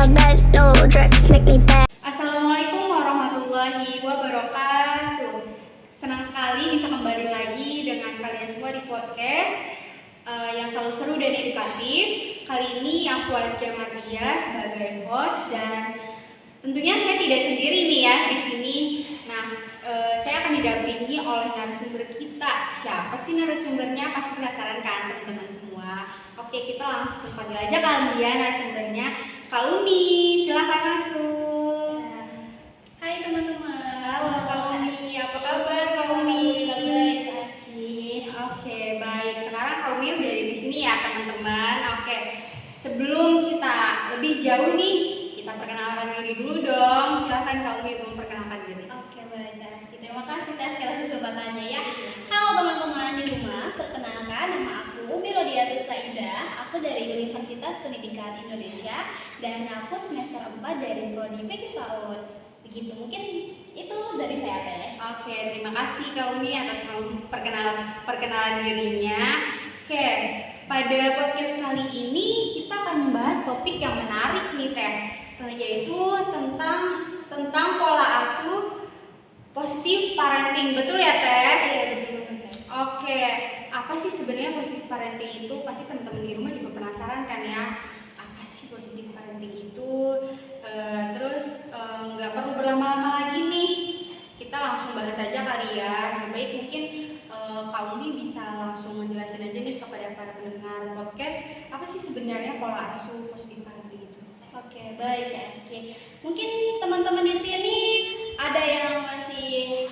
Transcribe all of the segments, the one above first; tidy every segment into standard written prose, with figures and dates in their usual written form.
Chanel bag, no dress make me bad. Assalamualaikum warahmatullahi wabarakatuh. Senang sekali bisa kembali lagi dengan kalian semua di podcast yang selalu seru dan edukatif. Kali ini aku Azkia Mardia sebagai host dan tentunya saya tidak sendiri nih ya di sini. Nah, saya akan didampingi oleh narasumber kita. Siapa sih narasumbernya? Pasti penasaran kan teman-teman semua. Oke, kita langsung panggil aja kalian narasumbernya. Kak Umi, silahkan masuk. Hai teman-teman. Halo Kak Umi, apa kabar Kak Umi? Baik, Asti. Oke, baik. Sekarang Kak Umi udah ada di sini ya teman-teman. Oke, sebelum kita lebih jauh nih, kita perkenalkan diri dulu dong. Silahkan Kak Umi memperkenalkan diri. Oke, baik Asti. Terima kasih Asti atas kesempatannya ya. Halo teman-teman di rumah, perkenalkan nama aku Umi Rodiatus Saidah. Aku dari Universitas Pendidikan Indonesia dan aku semester 4 dari Prodi PK PAUD. Begitu, mungkin itu dari saya Teh. Oke, terima kasih Kak Umi atas perkenalan dirinya. Oke, pada podcast kali ini kita akan membahas topik yang menarik nih Teh, yaitu tentang pola asuh positif parenting. Betul ya Teh? Iya, betul Teh. Oke, apa sih sebenarnya positif parenting itu? Pasti teman-teman di rumah juga penasaran kan ya? Apa sih positif parenting itu? Terus nggak perlu berlama-lama lagi nih, kita langsung bahas aja kali ya. Nah, baik, mungkin Kak Umi bisa langsung menjelaskan aja nih kepada para pendengar podcast, apa sih sebenarnya pola asuh positif parenting itu? Oke, baik Asti. Mungkin teman-teman di sini ada yang masih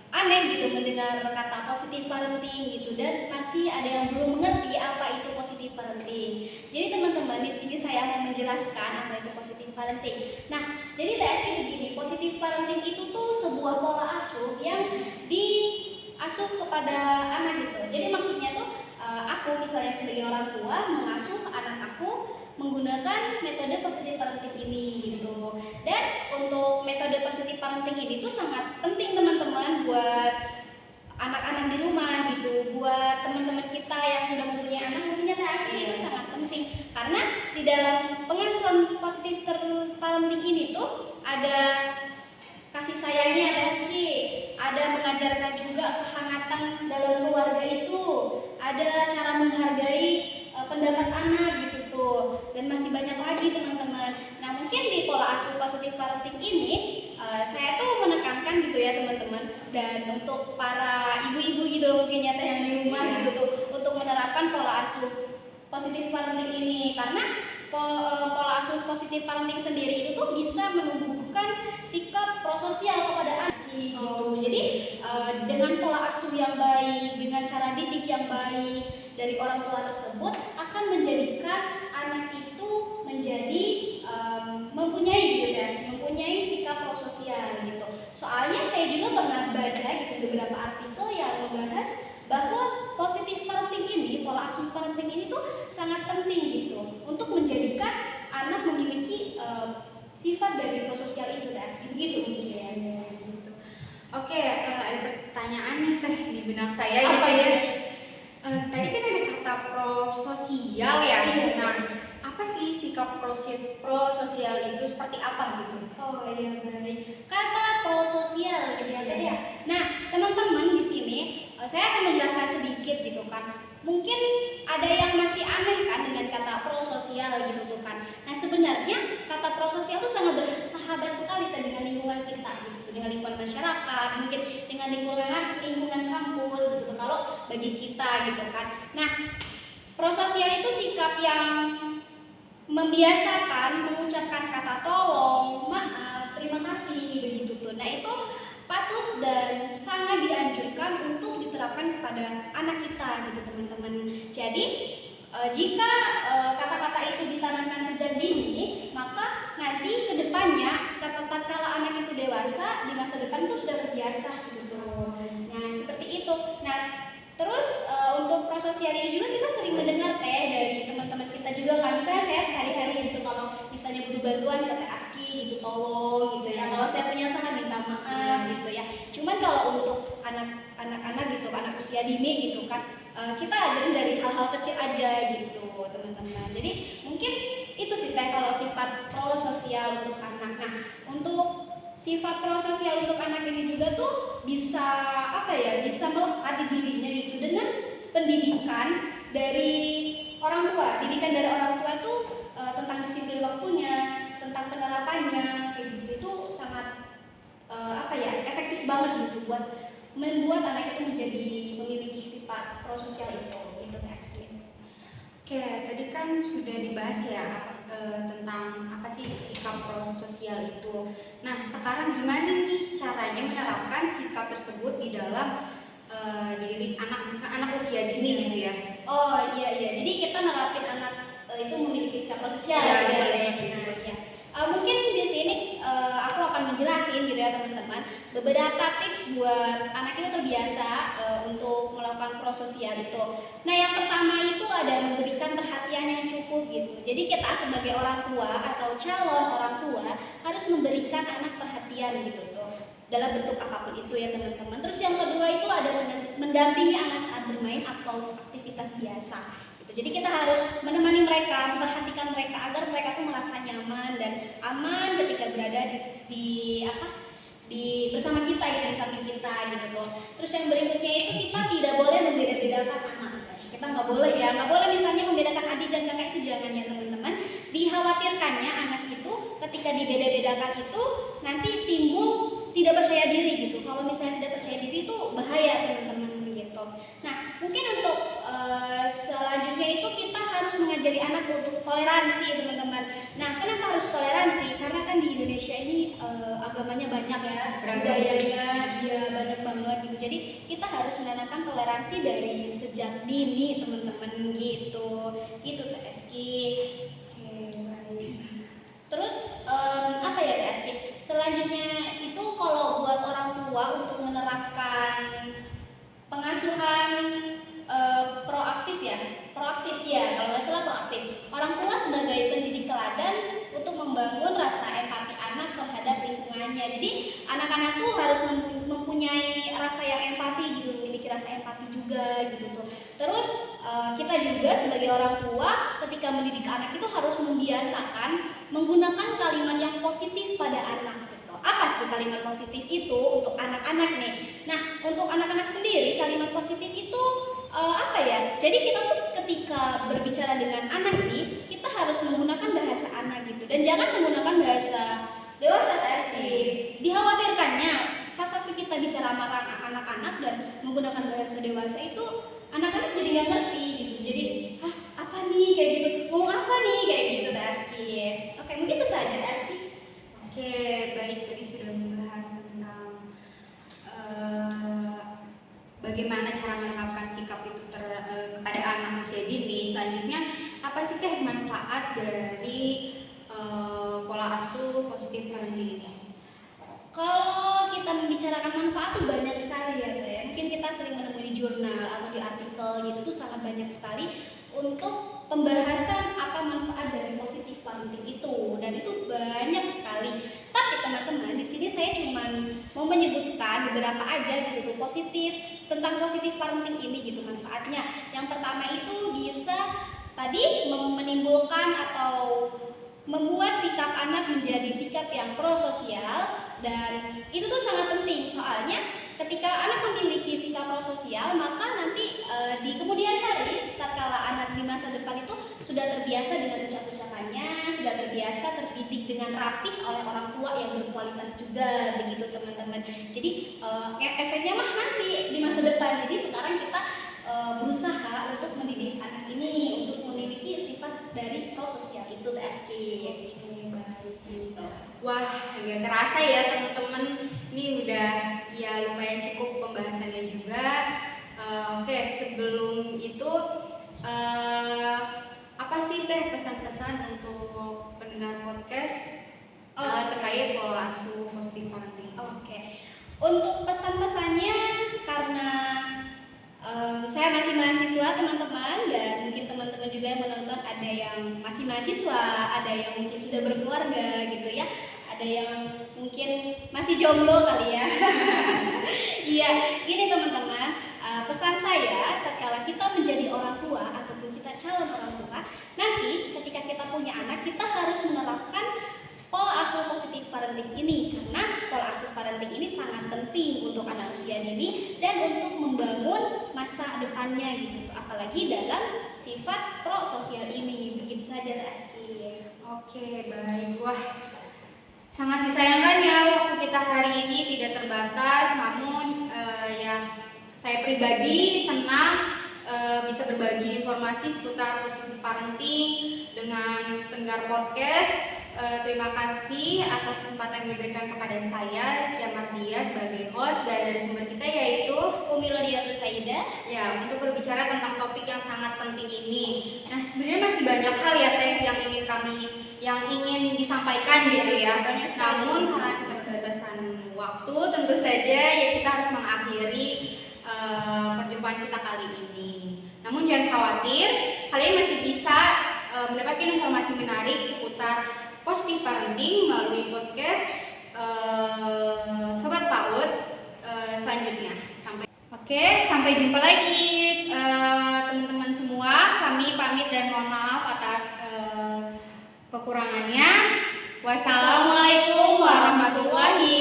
aneh gitu mendengar kata positif parenting gitu, dan masih ada yang belum mengerti apa itu positif parenting. Jadi teman-teman di sini saya mau menjelaskan apa itu positif parenting. Nah, jadi TSI begini, positif parenting itu tuh sebuah pola asuh yang diasuh kepada anak gitu. Jadi maksudnya tuh aku misalnya sebagai orang tua mengasuh anak aku menggunakan metode positif parenting ini gitu. Dan untuk metode positif parenting ini tuh sangat penting teman-teman buat anak-anak di rumah gitu, buat teman-teman kita yang sudah mempunyai anak mungkinnya TSI itu sangat penting, karena di dalam pengasuhan positif parenting ini tuh ada kasih sayangnya TSI, ada mengajarkan juga kehangatan dalam keluarga itu, ada cara menghargai pendapat anak gitu tuh, dan masih banyak lagi teman-teman. Nah, mungkin di pola asuh positif parenting ini saya tuh menekankan gitu ya teman-teman, dan untuk para ibu-ibu gitu mungkin ya yang di rumah gitu tuh, untuk menerapkan pola asuh positif parenting ini, karena pola asuh positif parenting sendiri itu tuh bisa menumbuhkan sikap prososial kepada anak gitu. Jadi dengan pola asuh yang baik, dengan cara didik yang baik dari orang tua tersebut akan menjadikan anak itu menjadi mempunyai sikap prososial gitu. Soalnya saya juga pernah baca gitu beberapa artikel yang membahas bahwa positif parenting ini, pola asuh parenting ini tuh sangat penting gitu untuk menjadikan anak memiliki sifat dari prososial itu gitu mungkin ya. Gitu. Oke, ada pertanyaan nih Teh di benak saya Apa gitu ya. ya? Tadi kan ada kata prososial ya. Nah, apa sih sikap prososial itu seperti apa gitu? Oh iya, baik. Kata prososial gitu ya. Nah, teman-teman di sini saya akan menjelaskan sedikit gitu kan. Mungkin ada yang masih aneh kan dengan kata prososial gitu tuh kan. Nah, sebenarnya kata prososial itu sangat bersahabat sekali dengan lingkungan kita gitu, dengan lingkungan masyarakat, mungkin dengan lingkungan kampus gitu kalau bagi kita gitu kan. Nah, prososial itu sikap yang membiasakan mengucapkan kata tolong, maaf, terima kasih begitu tuh. Nah, itu patut dan sangat dianjurkan untuk diterapkan kepada anak kita gitu teman-teman. Jadi jika kata-kata itu ditanamkan sejak dini, maka nanti kedepannya tatkala anak itu dewasa di masa depan itu sudah terbiasa gitu. Nah, seperti itu. Nah, terus untuk prososial ini juga kita sering mendengar Teh dari teman-teman kita juga kan. Misalnya saya sehari-hari gitu kalau misalnya butuh bantuan ke Teh Aski gitu, tolong gitu ya. Kalau saya punya salah minta maaf gitu ya. Cuman kalau untuk anak-anak gitu, anak usia dini gitu kan, kita ajarin dari hal-hal kecil aja gitu teman-teman. Jadi mungkin itu sih Teh kalau sifat sifat prososial untuk anak ini juga tuh bisa bisa melekat di dirinya gitu dengan pendidikan dari orang tua. Didikan dari orang tua tuh tentang disiplin waktunya, tentang penerapannya kayak gitu itu sangat efektif banget gitu buat membuat anak itu menjadi memiliki sifat prososial itu gitu TSG. Oke, tadi kan sudah dibahas ya tentang apa sih sikap prososial itu. Nah, sekarang gimana nih caranya menerapkan sikap tersebut di dalam diri anak, misalnya anak usia dini gitu ya? Oh iya, jadi kita nerapin anak itu memiliki sikap prososial Iya, ya. seperti itu. Mungkin di sini aku akan menjelasin gitu ya teman-teman beberapa tips buat anak itu terbiasa untuk melakukan prososial itu. Nah yang pertama itu ada memberikan perhatian yang cukup gitu. Jadi kita sebagai orang tua atau calon orang tua harus memberikan anak perhatian gitu tuh dalam bentuk apapun itu ya teman-teman. Terus yang kedua itu ada mendampingi anak saat bermain atau aktivitas biasa. Jadi kita harus menemani mereka, memperhatikan mereka agar mereka tuh merasa nyaman dan aman ketika berada di bersama kita gitu, di samping kita gitu tuh. Terus yang berikutnya itu kita tidak boleh membeda-bedakan anak. Kita nggak boleh misalnya membedakan adik dan kakak itu jangan ya teman-teman. Dikhawatirkannya anak itu ketika dibeda-bedakan itu nanti timbul tidak percaya diri gitu. Kalau misalnya tidak percaya diri itu bahaya teman-teman gitu. Nah mungkin untuk selanjutnya itu kita harus mengajari anak untuk toleransi teman-teman. Nah kenapa harus toleransi? Karena kan di Indonesia ini agamanya banyak ya, budayanya dia banyak banget gitu. Jadi kita harus menanamkan toleransi dari sejak dini teman-teman gitu. Itu TSG. Oke, baik. Terus TSG? Selanjutnya itu kalau buat orang tua untuk menerapkan pengasuhan proaktif ya kalau nggak salah proaktif. Orang tua sebagai pendidik teladan untuk membangun rasa empati anak terhadap lingkungannya. Jadi anak-anak tuh harus mempunyai rasa yang empati gitu, memiliki rasa empati juga gitu tuh. Terus kita juga sebagai orang tua ketika mendidik anak itu harus membiasakan menggunakan kalimat yang positif pada anak. Apa sih kalimat positif itu untuk anak-anak nih? Nah, untuk anak-anak sendiri kalimat positif itu Jadi kita tuh ketika berbicara dengan anak nih, kita harus menggunakan bahasa anak gitu dan jangan menggunakan bahasa dewasa TSG. Dikhawatirkannya pas waktu kita bicara sama anak-anak dan menggunakan bahasa dewasa itu anak-anak jadi nggak ngerti gitu. Jadi, apa nih kayak gitu? Ngomong apa nih kayak gitu TSG. Oke, mungkin itu saja TSG. Oke, baik, tadi sudah membahas tentang bagaimana cara menerapkan sikap itu kepada anak usia dini. Selanjutnya, apa sih teh manfaat dari pola asuh positif parenting ini? Kalau kita membicarakan manfaat tuh banyak sekali ya, Teh. Mungkin kita sering menemui di jurnal atau di artikel gitu tuh sangat banyak sekali untuk pembahasan apa manfaat dari positif parenting itu, dan itu banyak sekali. Tapi teman-teman, di sini saya cuma mau menyebutkan beberapa aja gitu tuh tentang positif parenting ini gitu manfaatnya. Yang pertama itu bisa tadi menimbulkan atau membuat sikap anak menjadi sikap yang prososial, dan itu tuh sangat penting soalnya ketika anak memiliki sikap prososial maka nanti di kemudian hari tatkala anak di masa depan itu sudah terbiasa dengan ucapan-ucapannya, sudah terbiasa terdidik dengan rapih oleh orang tua yang berkualitas juga begitu teman-teman. Jadi efeknya mah nanti di masa depan. Jadi sekarang kita berusaha untuk mendidik anak ini untuk memiliki sifat dari prososial itu TSG. Wah, agak terasa ya teman-teman. Ini udah ya lumayan cukup pembahasannya juga. Oke, sebelum itu apa sih teh pesan-pesan untuk pendengar podcast terkait pola asuh positif parenting? Oke. Untuk pesan-pesannya, karena saya masih mahasiswa teman-teman, dan mungkin teman-teman juga yang menonton ada yang masih mahasiswa, ada yang mungkin sudah berkeluarga gitu ya, ada yang mungkin masih jomblo kali ya. Iya, ini teman-teman, pesan saya tatkala kita menjadi orang tua ataupun kita calon orang tua, nanti ketika kita punya anak kita harus menerapkan pola asuh positif parenting ini, karena pola asuh parenting ini sangat penting untuk anak usia dini dan untuk membangun masa depannya gitu, apalagi dalam sifat prososial ini. Begitu saja Rizky. Oke, baik. Wah, sangat disayangkan ya waktu kita hari ini tidak terbatas, namun ya saya pribadi senang bisa berbagi informasi seputar positif parenting dengan pendengar podcast. Terima kasih atas kesempatan yang diberikan kepada saya, Rizky Mardia, sebagai host, dan dari sumber kita yaitu Umi Rodiatul Saidah. ya, untuk berbicara tentang topik yang sangat penting ini. Nah, sebenarnya masih banyak hal ya Teh yang ingin disampaikan gitu ya. Banyak sekali. Namun karena keterbatasan waktu, tentu saja ya kita harus mengakhiri perjumpaan kita kali ini. Namun jangan khawatir, kalian masih bisa mendapatkan informasi menarik seputar positif parenting melalui podcast Sobat PAUD selanjutnya. Sampai jumpa lagi teman-teman semua. Kami pamit dan mohon maaf atas kekurangannya. Wassalamualaikum warahmatullahi